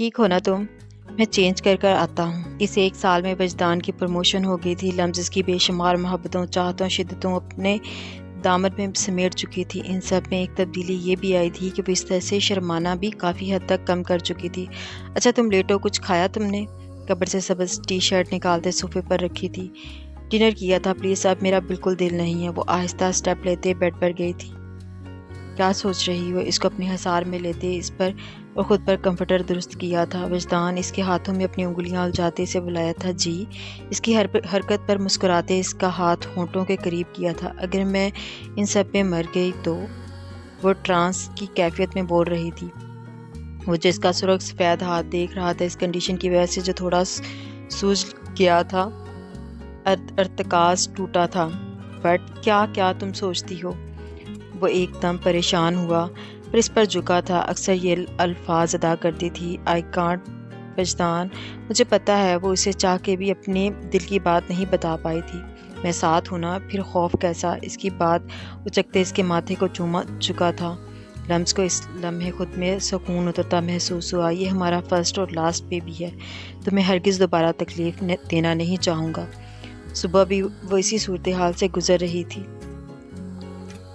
ٹھیک ہو نا تم؟ میں چینج کر کر آتا ہوں۔ اس ایک سال میں وجدان کی پروموشن ہو گئی تھی۔ لمز کی بے شمار محبتوں، چاہتوں، شدتوں اپنے دامن میں سمیٹ چکی تھی۔ ان سب میں ایک تبدیلی یہ بھی آئی تھی کہ وہ اس طرح سے شرمانا بھی کافی حد تک کم کر چکی تھی۔ اچھا تم لیٹو، کچھ کھایا تم نے؟ کبر سے سبز ٹی شرٹ نکالتے صوفے پر رکھی تھی۔ ڈنر کیا تھا پلیز، اب میرا بالکل دل نہیں ہے۔ وہ آہستہ اسٹیپ لیتے بیڈ پر گئی تھی۔ کیا سوچ رہی ہو؟ اس کو اپنے حصار میں لیتے اس پر اور خود پر کمفرٹر درست کیا تھا۔ وجدان اس کے ہاتھوں میں اپنی انگلیاں الجھاتے اسے بلایا تھا جی۔ اس کی حرکت پر مسکراتے اس کا ہاتھ ہونٹوں کے قریب کیا تھا۔ اگر میں ان سب میں مر گئی تو؟ وہ ٹرانس کی کیفیت میں بول رہی تھی۔ وہ جس کا سرخ سفید ہاتھ دیکھ رہا تھا، اس کنڈیشن کی وجہ سے جو تھوڑا سوج گیا تھا، ارتکاز ٹوٹا تھا۔ بٹ کیا تم سوچتی ہو؟ وہ ایک دم پریشان ہوا، پر اس پر جھکا تھا۔ اکثر یہ الفاظ ادا کرتی تھی، آئی کانٹ وجدان، مجھے پتا ہے۔ وہ اسے چاہ کے بھی اپنے دل کی بات نہیں بتا پائی تھی۔ میں ساتھ ہوں نا، پھر خوف کیسا؟ اس کی بات اچکتے اس کے ماتھے کو چوما چکا تھا۔ لمز کو اس لمحے خود میں سکون اترتا محسوس ہوا۔ یہ ہمارا فرسٹ اور لاسٹ بیبی ہے، تمہیں ہرگز دوبارہ تکلیف دینا نہیں چاہوں گا۔ صبح بھی وہ اسی صورتحال سے گزر رہی تھی۔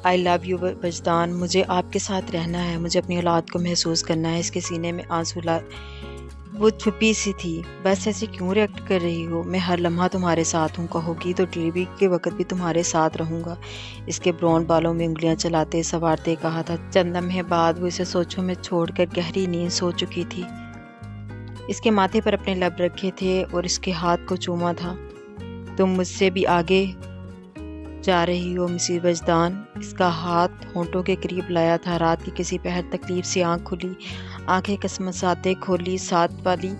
آئی لو یو وجدان، مجھے آپ کے ساتھ رہنا ہے، مجھے اپنی اولاد کو محسوس کرنا ہے۔ اس کے سینے میں آنسو وہ چھپی سی تھی۔ بس ایسے کیوں ریئیکٹ کر رہی ہو؟ میں ہر لمحہ تمہارے ساتھ ہوں، کہو گی تو ڈلیوری کے وقت بھی تمہارے ساتھ رہوں گا۔ اس کے براؤن بالوں میں انگلیاں چلاتے سنوارتے کہا تھا۔ چند لمحے بعد وہ اسے سوچوں میں چھوڑ کر گہری نیند سو چکی تھی۔ اس کے ماتھے پر اپنے لب رکھے تھے اور اس کے ہاتھ کو چوما تھا۔ تم مجھ سے بھی آگے جا رہی ہو مسز وجدان۔ اس کا ہاتھ ہونٹوں کے قریب لایا تھا۔ رات کی کسی پہر تکلیف سے آنکھ کھلی، آنکھیں کسمساتے کھولی، ساتھ والی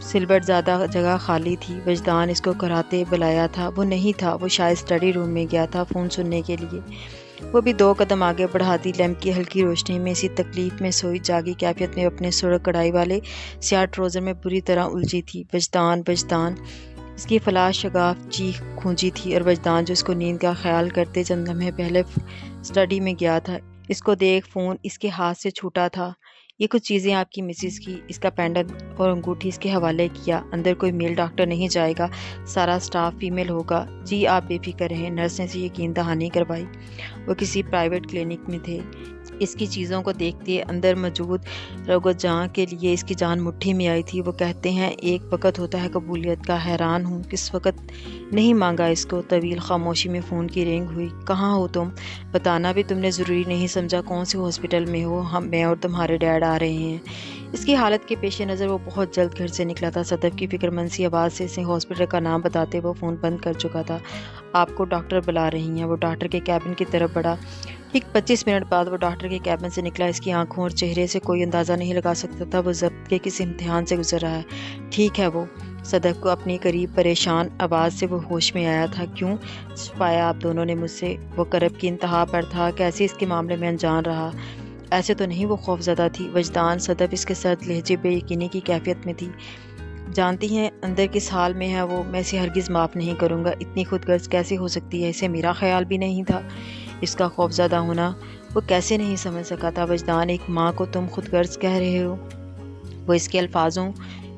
سلبٹ زیادہ جگہ خالی تھی۔ وجدان اس کو کراتے بلایا تھا۔ وہ نہیں تھا، وہ شاید اسٹڈی روم میں گیا تھا فون سننے کے لیے۔ وہ بھی 2 قدم آگے بڑھاتی لیمپ کی ہلکی روشنی میں اسی تکلیف میں سوئی جاگی کیفیت میں اپنے سرخ کڑھائی والے سیاہ ٹراؤزر میں بری طرح الجھی تھی۔ وجدان وجدان، اس کی فلاش شگاف چیخ گونجی تھی، اور وجدان جو اس کو نیند کا خیال کرتے چند لمحے پہلے اسٹڈی میں گیا تھا، اس کو دیکھ فون اس کے ہاتھ سے چھوٹا تھا۔ یہ کچھ چیزیں آپ کی مسز کی۔ اس کا پینڈنٹ اور انگوٹھی اس کے حوالے کیا۔ اندر کوئی میل ڈاکٹر نہیں جائے گا، سارا سٹاف فیمیل ہوگا۔ جی آپ بے فکر رہیں، نرس نے سے یقین دہانی کروائی۔ وہ کسی پرائیویٹ کلینک میں تھے۔ اس کی چیزوں کو دیکھتے اندر موجود روگت جاں کے لیے اس کی جان مٹھی میں آئی تھی۔ وہ کہتے ہیں ایک وقت ہوتا ہے قبولیت کا، حیران ہوں کس وقت نہیں مانگا اس کو۔ طویل خاموشی میں فون کی رنگ ہوئی۔ کہاں ہو تم؟ بتانا بھی تم نے ضروری نہیں سمجھا کون سے ہاسپٹل میں ہو۔ میں اور تمہارے ڈیڈ آ رہے ہیں۔ اس کی حالت کے پیش نظر وہ بہت جلد گھر سے نکلا تھا۔ صدف کی فکر مند سی آواز سے اسے ہاسپٹل کا نام بتاتے وہ فون بند کر چکا تھا۔ آپ کو ڈاکٹر بلا رہی ہیں۔ وہ ڈاکٹر کے کیبن کی طرف بڑھا۔ ٹھیک 25 منٹ بعد وہ ڈاکٹر کے کیبن سے نکلا۔ اس کی آنکھوں اور چہرے سے کوئی اندازہ نہیں لگا سکتا تھا وہ ضبط کے کس امتحان سے گزر رہا ہے۔ ٹھیک ہے وہ؟ صدف کو اپنی قریب پریشان آواز سے وہ ہوش میں آیا تھا۔ کیوں چھپایا آپ دونوں نے مجھ سے؟ وہ کرب کی انتہا پر تھا۔ کیسے اس کے معاملے میں انجان رہا؟ ایسے تو نہیں وہ خوف زدہ تھی وجدان؟ صدف اس کے سرد لہجے بے یقینی کی کیفیت میں تھی۔ جانتی ہیں اندر کس حال میں ہے وہ؟ میں اسے ہرگز معاف نہیں کروں گا۔ اتنی خود غرض کیسے ہو سکتی ہے؟ اسے میرا خیال بھی نہیں تھا اس کا خوف زدہ ہونا۔ وہ کیسے نہیں سمجھ سکا تھا وجدان، ایک ماں کو تم خود غرض کہہ رہے ہو؟ وہ اس کے الفاظوں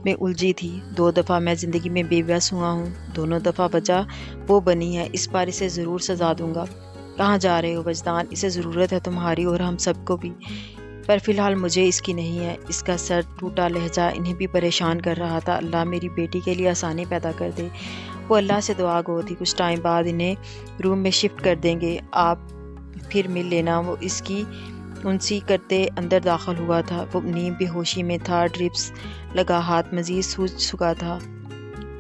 میں الجھی تھی۔ 2 دفعہ میں زندگی میں بے بس ہوا ہوں، دونوں دفعہ وجہ وہ بنی ہے۔ اس بار اسے ضرور سزا دوں گا۔ کہاں جا رہے ہو وجدان؟ اسے ضرورت ہے تمہاری اور ہم سب کو بھی، پر فی الحال مجھے اس کی نہیں ہے۔ اس کا سر ٹوٹا لہجہ انہیں بھی پریشان کر رہا تھا۔ اللہ میری بیٹی کے لیے آسانی پیدا کر دے۔ وہ اللہ سے دعا گو تھی۔ کچھ ٹائم بعد انہیں روم میں شفٹ کر دیں گے، آپ پھر مل لینا۔ وہ اس کی انسی کرتے اندر داخل ہوا تھا۔ وہ نیم بے ہوشی میں تھا، ڈرپس لگا ہاتھ مزید سوج چکا تھا۔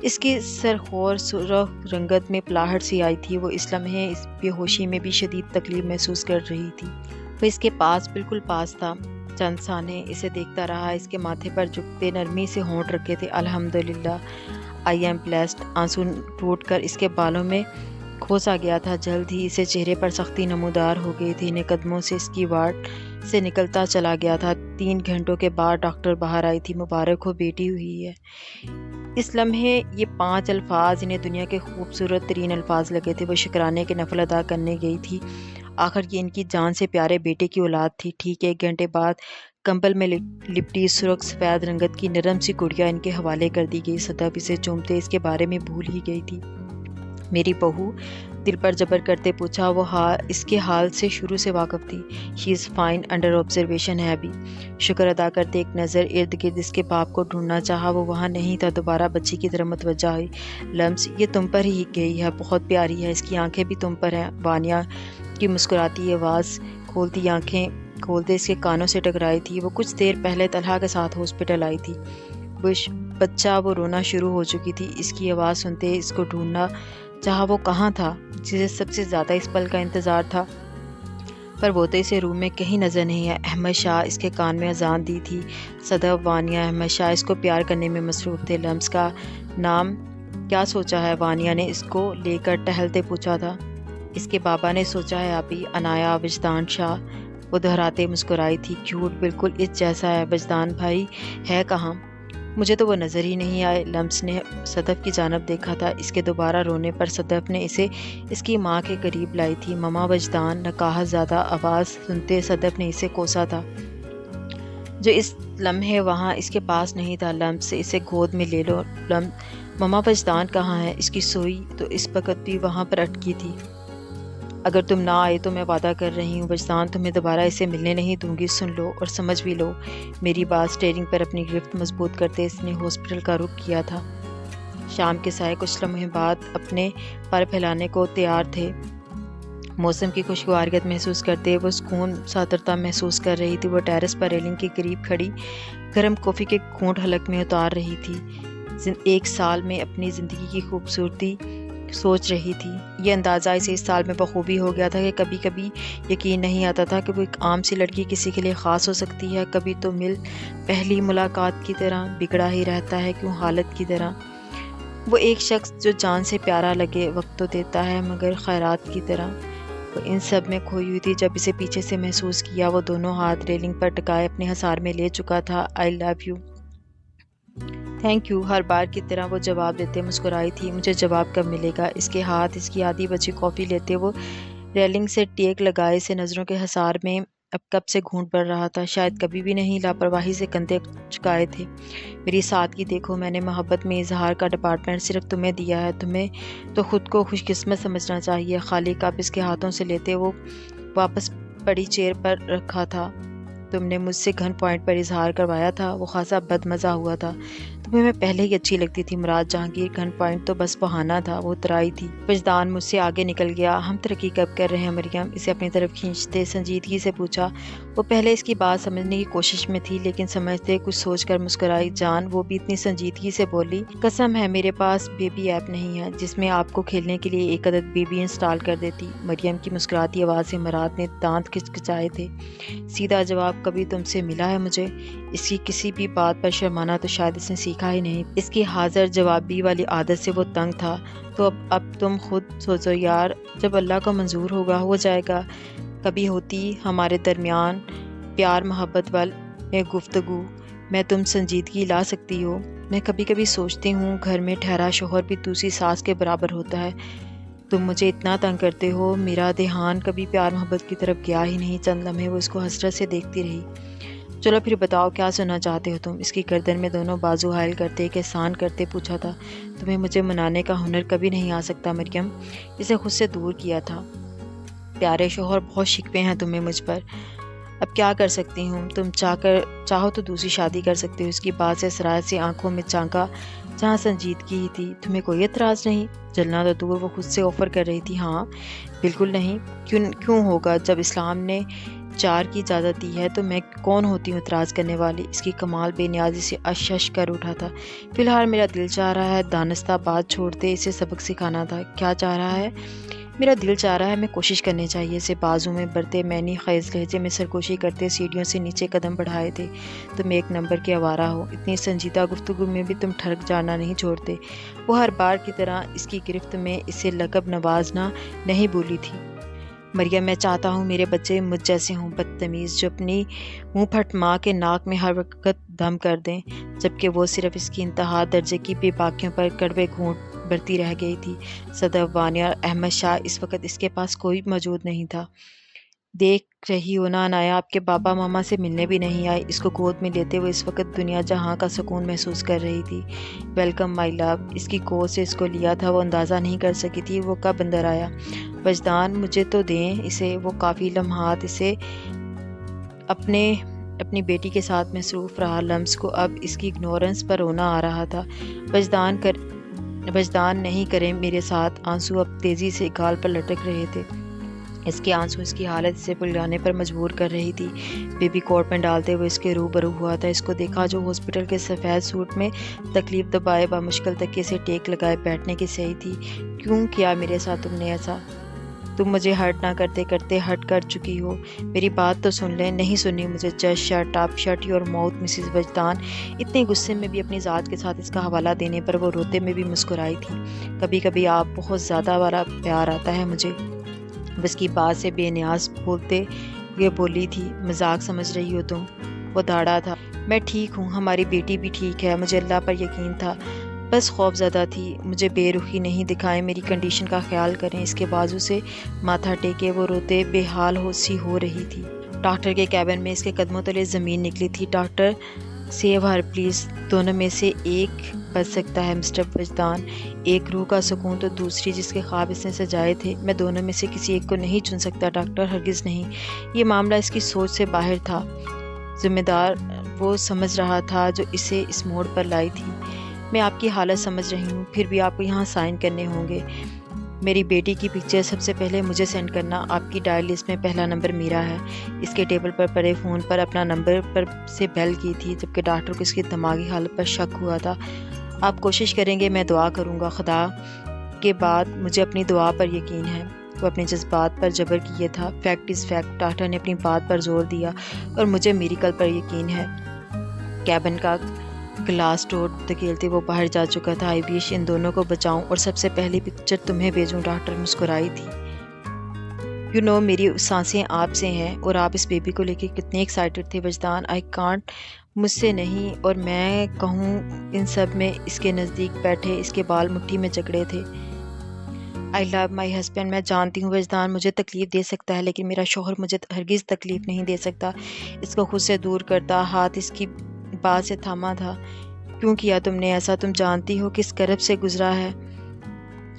اس کی سرخور سرخ رنگت میں پلاہٹ سی آئی تھی۔ وہ اس لمحے اس بے ہوشی میں بھی شدید تکلیف محسوس کر رہی تھی۔ وہ اس کے پاس بالکل پاس تھا۔ چند ثانیے اسے دیکھتا رہا۔ اس کے ماتھے پر جھکتے نرمی سے ہونٹ رکھے تھے۔ الحمدللہ، آئی ایم بلیسڈ۔ آنسو ٹوٹ کر اس کے بالوں میں کھوسا گیا تھا۔ جلد ہی اسے چہرے پر سختی نمودار ہو گئی تھی۔ انہیں قدموں سے اس کی وارڈ سے نکلتا چلا گیا تھا۔ 3 گھنٹوں کے بعد ڈاکٹر باہر آئی تھی۔ مبارک ہو، بیٹی ہوئی ہے۔ اس لمحے یہ 5 الفاظ انہیں دنیا کے خوبصورت ترین الفاظ لگے تھے۔ وہ شکرانے کے نفل ادا کرنے گئی تھی۔ آخر یہ ان کی جان سے پیارے بیٹے کی اولاد تھی۔ ٹھیک 1 گھنٹے بعد کمبل میں لپٹی سرخ سفید رنگت کی نرم سی گڑیا ان کے حوالے کر دی گئی۔ صدف اسے چومتے اس کے بارے میں بھول ہی گئی تھی۔ میری بہو، دل پر جبر کرتے پوچھا۔ وہ اس کے حال سے شروع سے واقف تھی۔ شی از فائن، انڈر آبزرویشن ہے ابھی۔ شکر ادا کرتے ایک نظر ارد گرد اس کے باپ کو ڈھونڈنا چاہا، وہ وہاں نہیں تھا۔ دوبارہ بچی کی طرف متوجہ ہوئی۔ لمس، یہ تم پر ہی گئی ہے، بہت پیاری ہے، اس کی آنکھیں بھی تم پر ہیں۔ وانیا کی مسکراتی آواز کھولتی آنکھیں کھولتے اس کے کانوں سے ٹکرائی تھی۔ وہ کچھ دیر پہلے طلحہ کے ساتھ ہاسپٹل آئی تھی۔ بچہ، وہ رونا شروع ہو چکی تھی۔ اس کی آواز سنتے اس کو ڈھونڈنا چاہا، وہ کہاں تھا جسے سب سے زیادہ اس پل کا انتظار تھا، پر وہ تو اسے روم میں کہیں نظر نہیں ہے۔ احمد شاہ اس کے کان میں اذان دی تھی۔ صدف، وانیا، احمد شاہ اس کو پیار کرنے میں مصروف تھے۔ لمس کا نام کیا سوچا ہے؟ وانیا نے اس کو لے کر ٹہلتے پوچھا تھا۔ اس کے بابا نے سوچا ہے ابھی، عنایا وجدان شاہ، وہ دہراتے مسکرائی تھی۔ کیوٹ، بالکل اس جیسا ہے۔ وجدان بھائی ہے کہاں؟ مجھے تو وہ نظر ہی نہیں آئے۔ لمس نے صدف کی جانب دیکھا تھا۔ اس کے دوبارہ رونے پر صدف نے اسے اس کی ماں کے قریب لائی تھی۔ مما، وجدان، نکاح زدہ آواز سنتے صدف نے اسے کوسا تھا، جو اس لمحے وہاں اس کے پاس نہیں تھا۔ لمس، اسے گود میں لے لو۔ مما، وجدان کہاں ہے؟ اس کی سوئی تو اس وقت بھی وہاں پر اٹکی تھی۔ اگر تم نہ آئے تو میں وعدہ کر رہی ہوں وجدان، تمہیں دوبارہ اسے ملنے نہیں دوں گی۔ سن لو اور سمجھ بھی لو میری بات۔ اسٹیئرنگ پر اپنی گرفت مضبوط کرتے اس نے ہاسپٹل کا رخ کیا تھا۔ شام کے سائے کچھ لمحے بعد اپنے پر پھیلانے کو تیار تھے۔ موسم کی خوشگواریت محسوس کرتے وہ سکون ساترتا محسوس کر رہی تھی۔ وہ ٹیرس پر ریلنگ کے قریب کھڑی گرم کافی کے گھونٹ حلق میں اتار رہی تھی۔ 1 سال میں اپنی زندگی کی خوبصورتی سوچ رہی تھی۔ یہ اندازہ اسے اس سال میں بخوبی ہو گیا تھا کہ کبھی کبھی یقین نہیں آتا تھا کہ وہ ایک عام سی لڑکی کسی کے لیے خاص ہو سکتی ہے۔ کبھی تو پہلی ملاقات کی طرح بگڑا ہی رہتا ہے، کیوں حالت کی طرح۔ وہ ایک شخص جو جان سے پیارا لگے، وقت تو دیتا ہے مگر خیرات کی طرح۔ وہ ان سب میں کھوئی ہوئی تھی۔ جب اسے پیچھے سے محسوس کیا، وہ دونوں ہاتھ ریلنگ پر ٹکائے اپنے ہثار میں لے چکا تھا۔ آئی لو یو، تھینک یو، ہر بار کی طرح وہ جواب دیتے مسکرائی تھی۔ مجھے جواب کب ملے گا؟ اس کے ہاتھ اس کی آدھی بچی کافی لیتے وہ ریلنگ سے ٹیک لگائے سے نظروں کے ہثار میں اب کب سے گھونٹ بڑھ رہا تھا، شاید کبھی بھی نہیں، لاپرواہی سے کندھے چکائے تھے۔ میری سادگی دیکھو، میں نے محبت میں اظہار کا ڈپارٹمنٹ صرف تمہیں دیا ہے، تمہیں تو خود کو خوش قسمت سمجھنا چاہیے۔ خالی کپ اس کے ہاتھوں سے لیتے وہ واپس پڑی چیئر پر رکھا تھا۔ تم نے مجھ سے گن پوائنٹ پر اظہار کروایا تھا، وہ خاصا بد مزہ ہوا تھا۔ تمہیں میں پہلے ہی اچھی لگتی تھی مراد جہانگیر، گن پوائنٹ تو بس بہانہ تھا، وہ اترائی تھی۔ وجدان مجھ سے آگے نکل گیا۔ ہم ترقی کب کر رہے ہیں؟ مریم اسے اپنی طرف کھینچتے سنجیدگی سے پوچھا۔ وہ پہلے اس کی بات سمجھنے کی کوشش میں تھی، لیکن سمجھتے کچھ سوچ کر مسکرائی۔ جان، وہ بھی اتنی سنجیدگی سے بولی، قسم ہے میرے پاس بیبی ایپ نہیں ہے جس میں آپ کو کھیلنے کے لیے 1 عدد بیبی انسٹال کر دیتی۔ مریم کی مسکراتی آواز سے مراد نے دانت کھچکھچائے تھے۔ سیدھا جواب، کبھی تم سے ملا ہے مجھے؟ اس کی کسی بھی بات پر شرمانا تو شاید اس نے سیکھا ہی نہیں۔ اس کی حاضر جوابی والی عادت سے وہ تنگ تھا۔ تو اب تم خود سوچو یار، جب اللہ کو منظور ہوگا ہو جائے گا۔ کبھی ہوتی ہمارے درمیان پیار محبت میں گفتگو، میں تم سنجیدگی لا سکتی ہو؟ میں کبھی کبھی سوچتی ہوں گھر میں ٹھہرا شوہر بھی دوسری ساس کے برابر ہوتا ہے۔ تم مجھے اتنا تنگ کرتے ہو، میرا دھیان کبھی پیار محبت کی طرف گیا ہی نہیں۔ چند لمحے وہ اس کو حسرت سے دیکھتی رہی۔ چلو پھر بتاؤ کیا سننا چاہتے ہو تم؟ اس کی گردن میں دونوں بازو حائل کرتے ایک احسان کرتے پوچھا تھا۔ تمہیں مجھے منانے کا ہنر کبھی نہیں آ سکتا مریم، اسے خود سے دور کیا تھا۔ پیارے شوہر، بہت شکوے ہیں تمہیں مجھ پر، اب کیا کر سکتی ہوں؟ تم چاہو تو دوسری شادی کر سکتے ہو۔ اس کی بات سے سرایت سی آنکھوں میں جھانکا جہاں سنجیدگی ہی تھی۔ تمہیں کوئی اعتراض نہیں؟ جلنا تو دور، وہ خود سے آفر کر رہی تھی۔ ہاں بالکل نہیں، کیوں ہوگا؟ جب اسلام نے 4 کی اجازت دی ہے تو میں کون ہوتی ہوں اعتراض کرنے والی؟ اس کی کمال بے نیازی سے اشش کر اٹھا تھا۔ فی الحال میرا دل چاہ رہا ہے، دانستہ بات چھوڑتے اسے سبق سکھانا تھا۔ کیا چاہ رہا ہے؟ میرا دل چاہ رہا ہے میں کوشش کرنی چاہیے۔ اسے بازو میں برتے معنی خیز لہجے میں سرگوشی کرتے سیڑھیوں سے نیچے قدم بڑھائے تھے۔ تم 1 نمبر کے آوارہ ہو، اتنی سنجیدہ گفتگو میں بھی تم ٹھڑک جانا نہیں چھوڑتے۔ وہ ہر بار کی طرح اس کی گرفت میں اسے لقب نوازنا نہیں بھولی تھی۔ مریم، میں چاہتا ہوں میرے بچے مجھ جیسے ہوں، بدتمیز، جو اپنی منہ پھٹ ماں کے ناک میں ہر وقت دم کر دیں، جبکہ وہ صرف اس کی انتہا درجے کی بے باکیوں پر کڑوے گھونٹ بھرتی رہ گئی تھی۔ صدف، وانیا اور احمد شاہ، اس وقت اس کے پاس کوئی موجود نہیں تھا۔ دیکھ رہی ہو نا عنایا، آپ کے پاپا ماما سے ملنے بھی نہیں آئے۔ اس کو گود میں لیتے ہوئے اس وقت دنیا جہاں کا سکون محسوس کر رہی تھی۔ ویلکم مائی لو، اس کی گود سے اس کو لیا تھا، وہ اندازہ نہیں کر سکی تھی وہ کب اندر آیا۔ وجدان مجھے تو دیں اسے۔ وہ کافی لمحات اسے اپنی بیٹی کے ساتھ مصروف رہا۔ لمس کو اب اس کی اگنورنس پر رونا آ رہا تھا۔ وجدان نہیں کریں میرے ساتھ۔ آنسو اب تیزی سے گال پر لٹک رہے تھے۔ اس کے آنسو اس کی حالت اسے پلٹانے پر مجبور کر رہی تھی۔ بیبی کوٹ میں ڈالتے ہوئے اس کے روبرو ہوا تھا۔ اس کو دیکھا جو ہاسپٹل کے سفید سوٹ میں تکلیف دبائے بامشکل تکیے سے ٹیک لگائے بیٹھنے کی صحیح تھی۔ کیوں کیا میرے ساتھ تم نے ایسا؟ تم مجھے ہرٹ نہ کرتے کرتے ہرٹ کر چکی ہو۔ میری بات تو سن لیں۔ نہیں سنی مجھے۔ Just shut up, shut your mouth Mrs Wajdan. اتنے غصے میں بھی اپنی ذات کے ساتھ اس کا حوالہ دینے پر وہ روتے میں بھی مسکرائی تھی۔ کبھی کبھی آپ بہت زیادہ والا پیار آتا ہے مجھے۔ بس کی بات سے بے نیاز بولتے ہوئے بولی تھی۔ مذاق سمجھ رہی ہو تم؟ وہ دھاڑا تھا۔ میں ٹھیک ہوں، ہماری بیٹی بھی ٹھیک ہے۔ مجھے اللہ پر یقین تھا، بس خوف زدہ تھی۔ مجھے بے رخی نہیں دکھائیں، میری کنڈیشن کا خیال کریں۔ اس کے بازو سے ماتھا ٹیکے وہ روتے بے حال ہو رہی تھی۔ ڈاکٹر کے کیبن میں اس کے قدموں تلے زمین نکلی تھی۔ Doctor save Hare please. دونوں میں سے ایک بچ سکتا ہے مسٹر وجدان۔ ایک روح کا سکون تو دوسری جس کے خواب اس نے سجائے تھے۔ میں دونوں میں سے کسی ایک کو نہیں چن سکتا ڈاکٹر، ہرگز نہیں۔ یہ معاملہ اس کی سوچ سے باہر تھا۔ ذمہ دار وہ سمجھ رہا تھا جو اسے اس موڑ پر لائی تھی۔ میں آپ کی حالت سمجھ رہی ہوں، پھر بھی آپ کو یہاں سائن کرنے ہوں گے۔ میری بیٹی کی پکچر سب سے پہلے مجھے سینڈ کرنا۔ آپ کی ڈائل لسٹ میں پہلا نمبر میرا ہے۔ اس کے ٹیبل پر پڑے فون پر اپنا نمبر پر سے بیل کی تھی، جبکہ ڈاکٹر کو اس کی دماغی حالت پر شک ہوا تھا۔ آپ کوشش کریں گے، میں دعا کروں گا خدا کے بعد مجھے اپنی دعا پر یقین ہے۔ وہ اپنے جذبات پر جبر کیے تھا۔ فیکٹ از فیکٹ، ڈاکٹر نے اپنی بات پر زور دیا، اور مجھے میریکل پر یقین ہے۔ کیبن کا گلاس ڈور دھکیلتے وہ باہر جا چکا تھا۔ آئی وش ان دونوں کو بچاؤں اور سب سے پہلی پکچر تمہیں بھیجوں۔ ڈاکٹر مسکرائی تھی۔ یو نو میری سانسیں آپ سے ہیں، اور آپ اس بیبی کو لے کے کتنے ایکسائٹڈ تھے وجدان۔ آئی کانٹ، مجھ سے نہیں، اور میں کہوں ان سب میں اس کے نزدیک بیٹھے اس کے بال مٹھی میں جکڑے تھے۔ آئی لو مائی ہسبینڈ۔ میں جانتی ہوں وجدان مجھے تکلیف دے سکتا ہے، لیکن میرا شوہر مجھے ہرگز تکلیف نہیں دے سکتا۔ اس کو خود سے دور کرتا ہاتھ اس کی بات سے تھاما تھا۔ کیوں کیا تم نے ایسا؟ تم جانتی ہو کس کرب سے گزرا ہے؟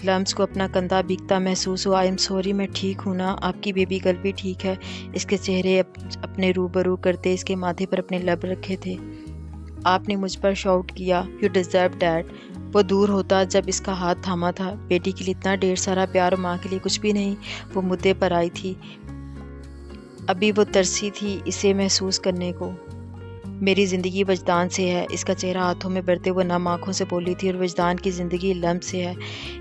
لمس کو اپنا کندھا بھیگتا محسوس ہوا۔ آئی ایم سوری، میں ٹھیک ہوں نا؟ آپ کی بیبی گرل بھی ٹھیک ہے؟ اس کے چہرے اپنے روبرو کرتے اس کے ماتھے پر اپنے لب رکھے تھے۔ آپ نے مجھ پر شاؤٹ کیا، یو ڈیزرو دیٹ۔ وہ دور ہوتا جب اس کا ہاتھ تھاما تھا۔ بیٹی کے لیے اتنا ڈھیر سارا پیار، ماں کے لیے کچھ بھی نہیں۔ وہ مدعے پر آئی تھی۔ ابھی وہ ترسی تھی اسے محسوس کرنے کو۔ میری زندگی وجدان سے ہے، اس کا چہرہ ہاتھوں میں بھرتے ہوئے نم آنکھوں سے بولی تھی، اور وجدان کی زندگی لمس سے ہے۔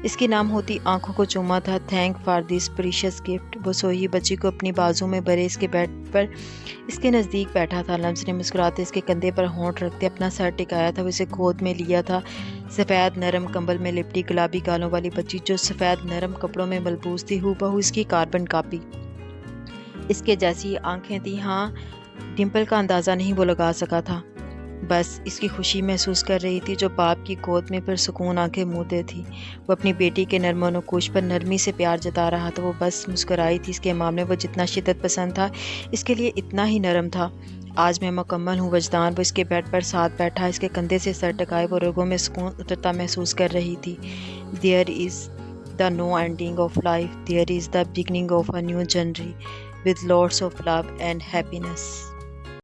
اس کی نام ہوتی آنکھوں کو چوما تھا۔ Thank for this precious gift. وہ سوئی بچی کو اپنی بازو میں بھرے اس کے بیڈ پر اس کے نزدیک بیٹھا تھا۔ لمس نے مسکراتے اس کے کندھے پر ہونٹ رکھتے اپنا سر ٹکایا تھا۔ وہ اسے گود میں لیا تھا۔ سفید نرم کمبل میں لپٹی گلابی گالوں والی بچی جو سفید نرم کپڑوں میں ملبوس تھی، ہو بہو اس کی کاربن کاپی۔ اس کے جیسی آنکھیں تھیں، ہاں ڈمپل کا اندازہ نہیں وہ لگا سکا تھا۔ بس اس کی خوشی محسوس کر رہی تھی جو باپ کی گود میں پرسکون آنکھیں موندے تھی۔ وہ اپنی بیٹی کے نرم و نکوش پر نرمی سے پیار جتا رہا تھا۔ وہ بس مسکرائی تھی۔ اس کے معاملے وہ جتنا شدت پسند تھا، اس کے لیے اتنا ہی نرم تھا۔ آج میں مکمل ہوں وجدان۔ وہ اس کے بیڈ پر ساتھ بیٹھا اس کے کندھے سے سر ٹکائے وہ رگوں میں سکون اترتا محسوس کر رہی تھی۔ There is the no ending of life. There is the beginning of a new journey with lots of love and happiness.